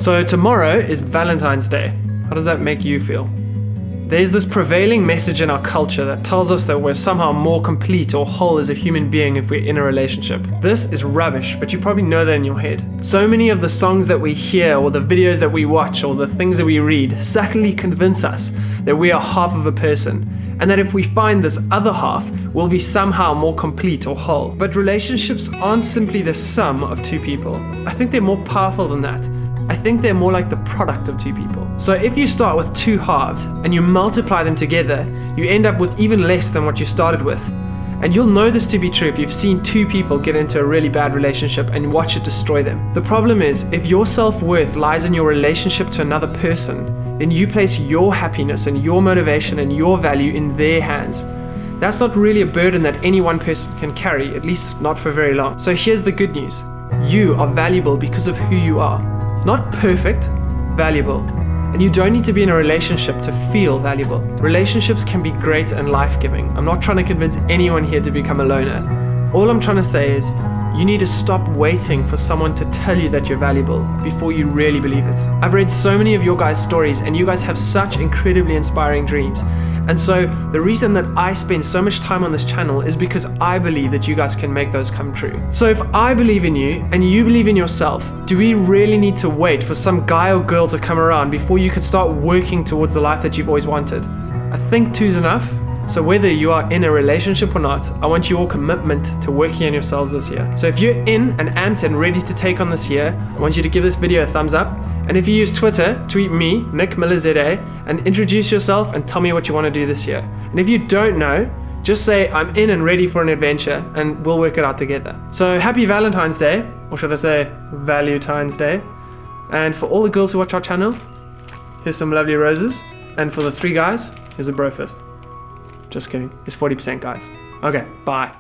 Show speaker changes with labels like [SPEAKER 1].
[SPEAKER 1] So tomorrow is Valentine's Day. How does that make you feel? There's this prevailing message in our culture that tells us that we're somehow more complete or whole as a human being if we're in a relationship. This is rubbish, but you probably know that in your head. So many of the songs that we hear, or the videos that we watch, or the things that we read subtly convince us that we are half of a person, and that if we find this other half, we'll be somehow more complete or whole. But relationships aren't simply the sum of two people. I think they're more powerful than that. I think they're more like the product of two people. So if you start with two halves and you multiply them together, you end up with even less than what you started with. And you'll know this to be true if you've seen two people get into a really bad relationship and watch it destroy them. The problem is, if your self-worth lies in your relationship to another person, then you place your happiness and your motivation and your value in their hands. That's not really a burden that any one person can carry, at least not for very long. So here's the good news. You are valuable because of who you are. Not perfect, valuable. And you don't need to be in a relationship to feel valuable. Relationships can be great and life-giving. I'm not trying to convince anyone here to become a loner. All I'm trying to say is, you need to stop waiting for someone to tell you that you're valuable before you really believe it. I've read so many of your guys' stories, and you guys have such incredibly inspiring dreams. And so the reason that I spend so much time on this channel is because I believe that you guys can make those come true. So if I believe in you and you believe in yourself, do we really need to wait for some guy or girl to come around before you can start working towards the life that you've always wanted? I think two's enough. So whether you are in a relationship or not, I want your commitment to working on yourselves this year. So if you're in and amped and ready to take on this year, I want you to give this video a thumbs up. And if you use Twitter, tweet me, Nick Miller ZA, and introduce yourself and tell me what you want to do this year. And if you don't know, just say, I'm in and ready for an adventure, and we'll work it out together. So happy Valentine's Day, or should I say Valuetine's Day. And for all the girls who watch our channel, here's some lovely roses. And for the 3 guys, here's a bro fist. Just kidding, it's 40% guys. Okay, bye.